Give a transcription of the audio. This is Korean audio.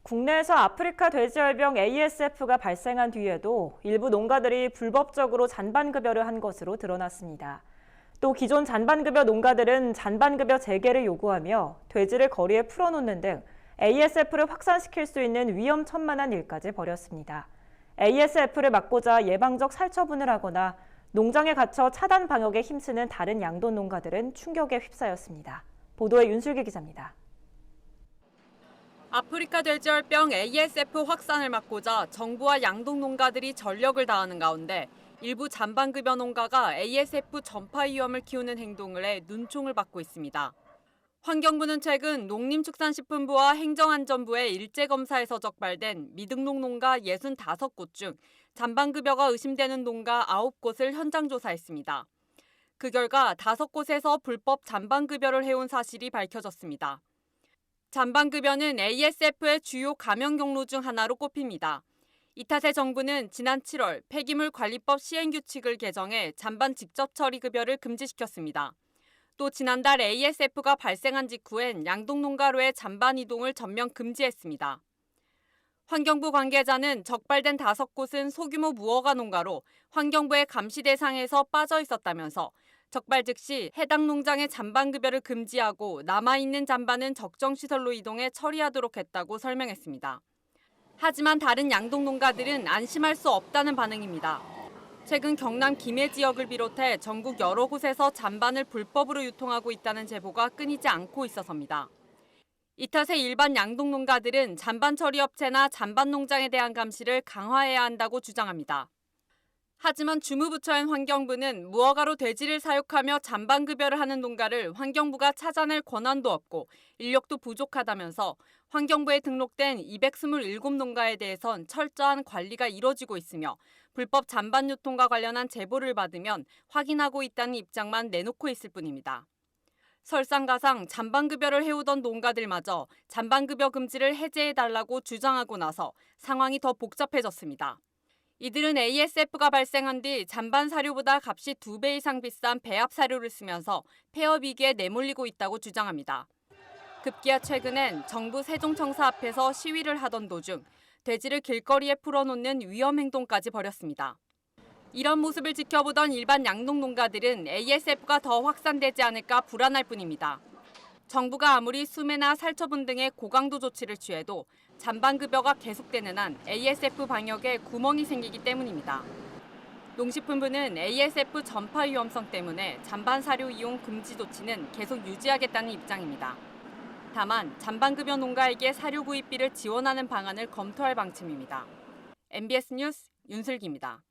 국내에서 아프리카 돼지열병 ASF가 발생한 뒤에도 일부 농가들이 불법적으로 잔반급여를 한 것으로 드러났습니다. 또 기존 잔반급여 농가들은 잔반급여 재개를 요구하며 돼지를 거리에 풀어놓는 등 ASF를 확산시킬 수 있는 위험천만한 일까지 벌였습니다. ASF를 막고자 예방적 살처분을 하거나 농장에 갇혀 차단 방역에 힘쓰는 다른 양돈 농가들은 충격에 휩싸였습니다. 보도에 윤슬기 기자입니다. 아프리카 돼지열병 ASF 확산을 막고자 정부와 양동 농가들이 전력을 다하는 가운데 일부 잔반급여 농가가 ASF 전파 위험을 키우는 행동을 해 눈총을 받고 있습니다. 환경부는 최근 농림축산식품부와 행정안전부의 일제검사에서 적발된 미등록 농가 65곳 중 잔반급여가 의심되는 농가 9곳을 현장 조사했습니다. 그 결과 5곳에서 불법 잔반급여를 해온 사실이 밝혀졌습니다. 잔반급여는 ASF의 주요 감염 경로 중 하나로 꼽힙니다. 이 탓에 정부는 지난 7월 폐기물관리법 시행규칙을 개정해 잔반 직접 처리 급여를 금지시켰습니다. 또 지난달 ASF가 발생한 직후엔 양동농가로의 잔반 이동을 전면 금지했습니다. 환경부 관계자는 적발된 5곳은 소규모 무허가 농가로 환경부의 감시 대상에서 빠져 있었다면서 적발 즉시 해당 농장의 잔반급여를 금지하고 남아있는 잔반은 적정시설로 이동해 처리하도록 했다고 설명했습니다. 하지만 다른 양동 농가들은 안심할 수 없다는 반응입니다. 최근 경남 김해 지역을 비롯해 전국 여러 곳에서 잔반을 불법으로 유통하고 있다는 제보가 끊이지 않고 있어서입니다. 이 탓에 일반 양동 농가들은 잔반 처리 업체나 잔반 농장에 대한 감시를 강화해야 한다고 주장합니다. 하지만 주무부처인 환경부는 무허가로 돼지를 사육하며 잔반급여를 하는 농가를 환경부가 찾아낼 권한도 없고 인력도 부족하다면서 환경부에 등록된 227농가에 대해선 철저한 관리가 이뤄지고 있으며 불법 잔반 유통과 관련한 제보를 받으면 확인하고 있다는 입장만 내놓고 있을 뿐입니다. 설상가상 잔반급여를 해오던 농가들마저 잔반급여 금지를 해제해달라고 주장하고 나서 상황이 더 복잡해졌습니다. 이들은 ASF가 발생한 뒤 잔반 사료보다 값이 2배 이상 비싼 배합 사료를 쓰면서 폐업 위기에 내몰리고 있다고 주장합니다. 급기야 최근엔 정부 세종청사 앞에서 시위를 하던 도중 돼지를 길거리에 풀어놓는 위험 행동까지 벌였습니다. 이런 모습을 지켜보던 일반 양동 농가들은 ASF가 더 확산되지 않을까 불안할 뿐입니다. 정부가 아무리 수매나 살처분 등의 고강도 조치를 취해도 잔반급여가 계속되는 한 ASF 방역에 구멍이 생기기 때문입니다. 농식품부는 ASF 전파 위험성 때문에 잔반 사료 이용 금지 조치는 계속 유지하겠다는 입장입니다. 다만 잔반급여 농가에게 사료 구입비를 지원하는 방안을 검토할 방침입니다. MBS 뉴스 윤슬기입니다.